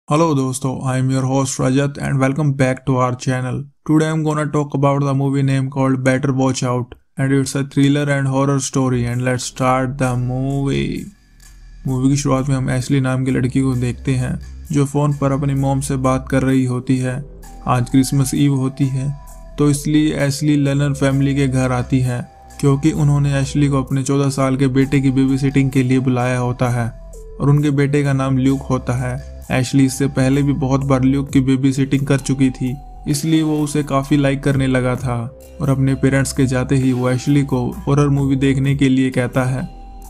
Hello dosto, I am your host Rajat and welcome back to our channel. Today I am gonna talk about the movie name called Better Watch Out and it's a thriller and horror story and let's start the movie. Movie की शुरुआत में हम Ashley नाम की लड़की को देखते हैं जो फ़ोन पर अपनी मॉम से बात कर रही होती है। आज क्रिसमस ईव होती है तो इसलिए एशली लेनर फैमिली के घर आती है क्योंकि उन्होंने एशली को अपने 14 साल के बेटे की बेबी सिटिंग के लिए बुलाया होता है और उनके बेटे का नाम ल्यूक होता है। एशली इससे पहले भी बहुत बार ल्यूक की बेबी सिटिंग कर चुकी थी इसलिए वो उसे काफ़ी लाइक करने लगा था और अपने पेरेंट्स के जाते ही वो एशली को हॉरर मूवी देखने के लिए कहता है,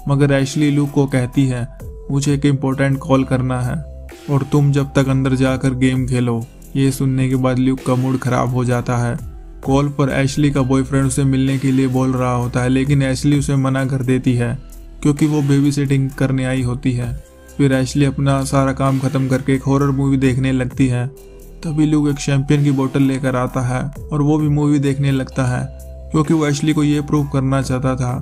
मगर एशली ल्यूक को कहती है मुझे एक इम्पोर्टेंट कॉल करना है और तुम जब तक अंदर जाकर गेम खेलो। ये सुनने के बाद ल्यूक का मूड खराब हो जाता है। कॉल पर एशली का बॉयफ्रेंड उसे मिलने के लिए बोल रहा होता है लेकिन एशली उसे मना कर देती है क्योंकि वो बेबी सिटिंग करने आई होती है। फिर एशली अपना सारा काम खत्म करके एक हॉरर मूवी देखने लगती है। तभी ल्यूक एक शैंपियन की बोतल लेकर आता है और वो भी मूवी देखने लगता है क्योंकि वो एशली को ये प्रूव करना चाहता था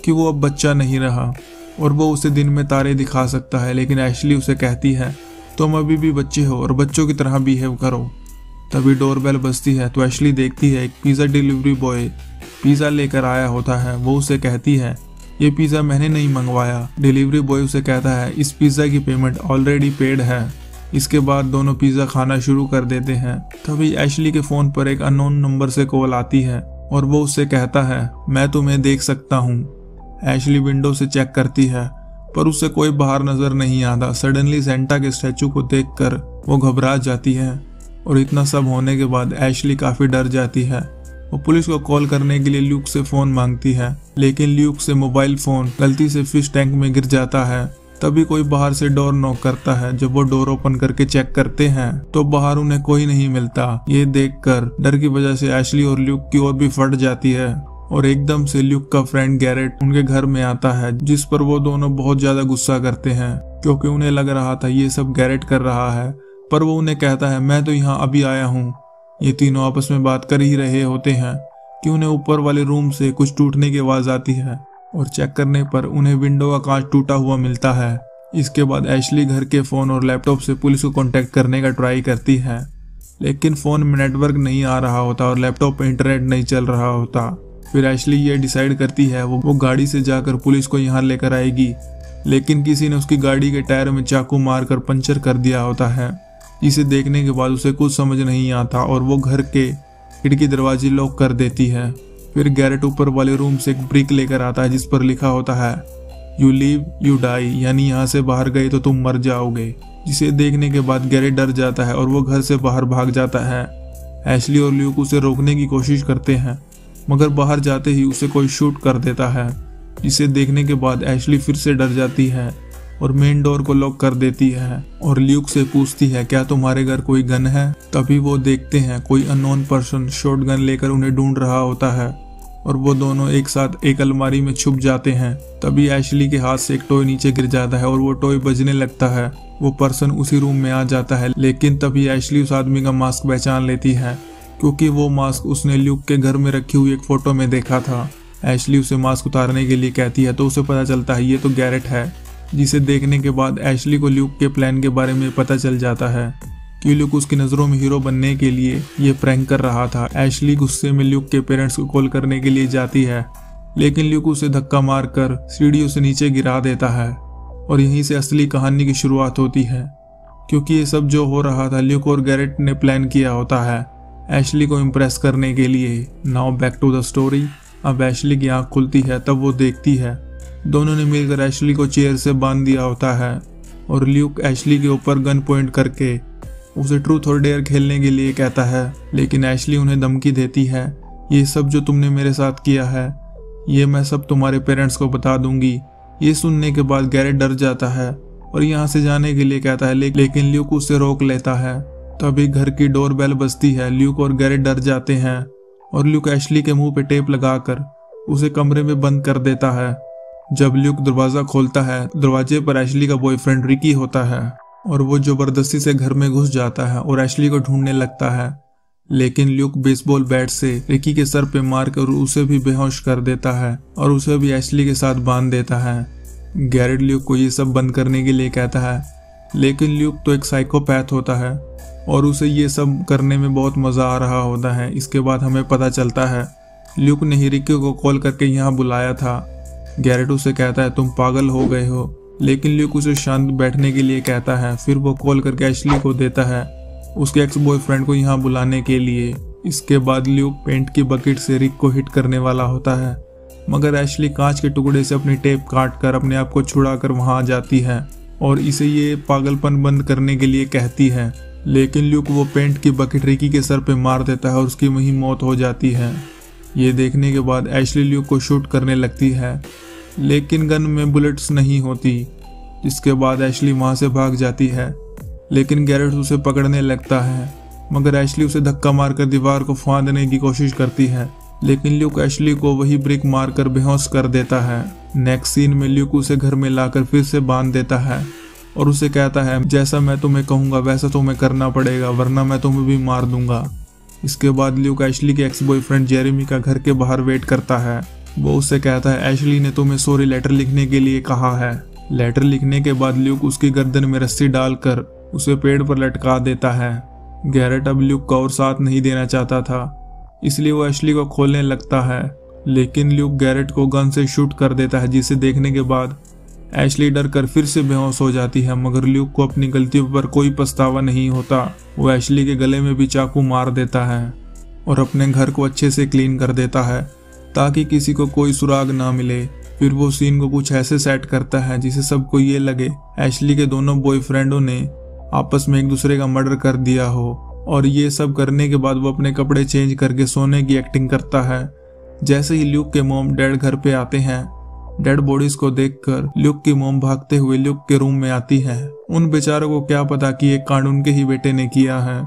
कि वो अब बच्चा नहीं रहा और वो उसे दिन में तारे दिखा सकता है। लेकिन एशली उसे कहती है तुम अभी भी बच्चे हो और बच्चों की तरह बिहेव करो। तभी डोरबेल बजती है तो एशली देखती है एक पिज़्ज़ा डिलीवरी बॉय पिज़्ज़ा लेकर आया होता है। वो उसे कहती है ये पिज़्ज़ा मैंने नहीं मंगवाया। डिलीवरी बॉय उसे कहता है इस पिज़्ज़ा की पेमेंट ऑलरेडी पेड है। इसके बाद दोनों पिज़्ज़ा खाना शुरू कर देते हैं। तभी एशली के फ़ोन पर एक अननोन नंबर से कॉल आती है और वो उससे कहता है मैं तुम्हें देख सकता हूँ। एशली विंडो से चेक करती है पर उसे कोई बाहर नजर नहीं आता। सडनली सेंटा के स्टैचू को देखकर वो घबरा जाती है और इतना सब होने के बाद एशली काफ़ी डर जाती है। वो पुलिस को कॉल करने के लिए ल्यूक से फ़ोन मांगती है लेकिन ल्यूक से मोबाइल फ़ोन गलती से फिश टैंक में गिर जाता है। तभी कोई बाहर से डोर नॉक करता है। जब वो डोर ओपन करके चेक करते हैं तो बाहर उन्हें कोई नहीं मिलता। ये देखकर डर की वजह से एशली और ल्यूक की ओर भी फट जाती है और एकदम से ल्यूक का फ्रेंड गैरेट उनके घर में आता है जिस पर वो दोनों बहुत ज्यादा गुस्सा करते हैं क्योंकि उन्हें लग रहा था ये सब गैरेट कर रहा है। पर वो उन्हें कहता है मैं तो यहाँ अभी आया हूँ। ये तीनों आपस में बात कर ही रहे होते हैं कि उन्हें ऊपर वाले रूम से कुछ टूटने की आवाज आती है और चेक करने पर उन्हें विंडो का कांच टूटा हुआ मिलता है। इसके बाद एशली घर के फ़ोन और लैपटॉप से पुलिस को कांटेक्ट करने का ट्राई करती है लेकिन फ़ोन में नेटवर्क नहीं आ रहा होता और लैपटॉप पर इंटरनेट नहीं चल रहा होता। फिर एशली ये डिसाइड करती है वो गाड़ी से जाकर पुलिस को यहाँ लेकर आएगी लेकिन किसी ने उसकी गाड़ी के टायर में चाकू मारकर पंचर कर दिया होता है जिसे देखने के बाद उसे कुछ समझ नहीं आता और वो घर के खिड़की दरवाजे लॉक कर देती है। फिर गैरेट ऊपर वाले रूम से एक ब्रिक लेकर आता है जिस पर लिखा होता है यू लीव यू डाई, यानी यहाँ से बाहर गए तो तुम मर जाओगे। जिसे देखने के बाद गैरेट डर जाता है और वो घर से बाहर भाग जाता है। एशली और ल्यूक उसे रोकने की कोशिश करते हैं मगर बाहर जाते ही उसे कोई शूट कर देता है जिसे देखने के बाद एशली फिर से डर जाती है और मेन डोर को लॉक कर देती है और ल्यूक से पूछती है क्या तुम्हारे घर कोई गन है। तभी वो देखते हैं कोई अननोन पर्सन शॉट गन लेकर उन्हें ढूंढ रहा होता है और वो दोनों एक साथ एक अलमारी में छुप जाते हैं। तभी एशली के हाथ से एक टॉय नीचे गिर जाता है और वो टॉय बजने लगता है। वो पर्सन उसी रूम में आ जाता है लेकिन तभी एशली उस आदमी का मास्क पहचान लेती है क्योंकि वो मास्क उसने ल्यूक के घर में रखी हुई एक फोटो में देखा था। एशली उसे मास्क उतारने के लिए कहती है तो उसे पता चलता है ये तो गैरेट है। जिसे देखने के बाद एशली को ल्यूक के प्लान के बारे में पता चल जाता है कि ल्यूक उसकी नज़रों में हीरो बनने के लिए ये प्रैंक कर रहा था। एशली गुस्से में ल्यूक के पेरेंट्स को कॉल करने के लिए जाती है लेकिन ल्यूक उसे धक्का मारकर सीढ़ियों से नीचे गिरा देता है और यहीं से असली कहानी की शुरुआत होती है क्योंकि ये सब जो हो रहा था ल्यूक और गैरेट ने प्लान किया होता है एशली को इम्प्रेस करने के लिए। Now back to the story. अब एशली की आँख खुलती है तब वो देखती है दोनों ने मिलकर एशली को चेयर से बांध दिया होता है और ल्यूक एशली के ऊपर गन पॉइंट करके उसे ट्रूथ और डेयर खेलने के लिए कहता है लेकिन एशली उन्हें धमकी देती है ये सब जो तुमने मेरे साथ किया है ये मैं सब तुम्हारे पेरेंट्स को बता दूंगी। ये सुनने के बाद गैरेट डर जाता है और यहाँ से जाने के लिए कहता है लेकिन ल्यूक उसे रोक लेता है। तभी घर की डोर बेल बजती है। ल्यूक और गैरेट डर जाते हैं और ल्यूक एशली के मुंह पे टेप लगाकर उसे कमरे में बंद कर देता है। जब ल्यूक दरवाजा खोलता है दरवाजे पर एशली का बॉयफ्रेंड रिकी होता है और वो जबरदस्ती से घर में घुस जाता है और एशली को ढूंढने लगता है लेकिन ल्यूक बेसबॉल बैट से रिकी के सर पे मारकर उसे भी बेहोश कर देता है और उसे भी एशली के साथ बांध देता है। गैरेट ल्यूक को ये सब बंद करने के लिए कहता है लेकिन ल्यूक तो एक साइकोपैथ होता है और उसे ये सब करने में बहुत मज़ा आ रहा होता है। इसके बाद हमें पता चलता है ल्यूक ने ही रिकी को कॉल करके यहाँ बुलाया था। गैरेट उसे कहता है तुम पागल हो गए हो, लेकिन ल्यूक उसे शांत बैठने के लिए कहता है। फिर वो कॉल करके एशली को देता है उसके एक्स बॉयफ्रेंड को यहाँ बुलाने के लिए। इसके बाद ल्यूक पेंट की बकेट से रिक को हिट करने वाला होता है, मगर एशली कांच के टुकड़े से अपनी टेप काट कर अपने आप को छुड़ाकर वहां आ जाती है और इसे ये पागलपन बंद करने के लिए कहती है। लेकिन ल्यूक वो पेंट की बकेट रिकी के सर पे मार देता है और उसकी वहीं मौत हो जाती है। ये देखने के बाद एशली ल्यूक को शूट करने लगती है, लेकिन गन में बुलेट्स नहीं होती। जिसके बाद एशली वहां से भाग जाती है, लेकिन गैरेट उसे पकड़ने लगता है, मगर एशली उसे धक्का मारकर दीवार को फांदने की कोशिश करती है। लेकिन ल्यूक एशली को वही ब्रिक मारकर बेहोश कर देता है। नेक्स्ट सीन में ल्यूक उसे घर में लाकर फिर से बांध देता है और उसे कहता है जैसा मैं तुम्हें कहूंगा वैसा तुम्हें करना पड़ेगा, वरना मैं तुम्हें भी मार दूंगा। इसके बाद ल्यूक एशली के एक्स बॉयफ्रेंड जेरेमी का घर के बाहर वेट करता है। वो उससे कहता है एशली ने तुम्हें सॉरी लेटर लिखने के लिए कहा है। लेटर लिखने के बाद ल्यूक उसकी गर्दन में रस्सी डालकर उसे पेड़ पर लटका देता है। गैरेट अब ल्यूक का और साथ नहीं देना चाहता था, इसलिए वो एशली को खोलने लगता है, लेकिन ल्यूक गैरेट को गन से शूट कर देता है, जिसे देखने के बाद एशली डर कर फिर से बेहोश हो जाती है। मगर ल्यूक को अपनी गलतियों पर कोई पछतावा नहीं होता। वो एशली के गले में भी चाकू मार देता है और अपने घर को अच्छे से क्लीन कर देता है ताकि किसी को कोई सुराग ना मिले। फिर वो सीन को कुछ ऐसे सेट करता है जिसे सबको ये लगे एशली के दोनों बॉयफ्रेंडों ने आपस में एक दूसरे का मर्डर कर दिया हो। और ये सब करने के बाद वो अपने कपड़े चेंज करके सोने की एक्टिंग करता है। जैसे ही ल्यूक के मॉम डैड घर पे आते हैं, डेड बॉडीज को देखकर ल्यूक की मॉम भागते हुए ल्यूक के रूम में आती है। उन बेचारों को क्या पता कि एक कांड उनके ही बेटे ने किया है।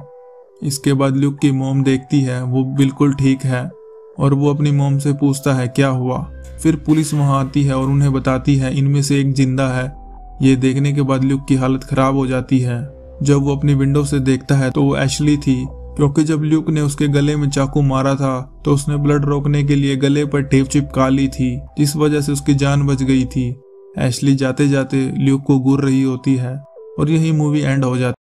इसके बाद ल्यूक की मॉम देखती है वो बिल्कुल ठीक है और वो अपनी मॉम से पूछता है क्या हुआ। फिर पुलिस वहां आती है और उन्हें बताती है इनमें से एक जिंदा है। ये देखने के बाद ल्यूक की हालत खराब हो जाती है। जब वो अपनी विंडो से देखता है तो वो एशली थी, क्योंकि जब ल्यूक ने उसके गले में चाकू मारा था तो उसने ब्लड रोकने के लिए गले पर टेप चिपका ली थी, जिस वजह से उसकी जान बच गई थी। एशली जाते जाते ल्यूक को घूर रही होती है और यही मूवी एंड हो जाती है।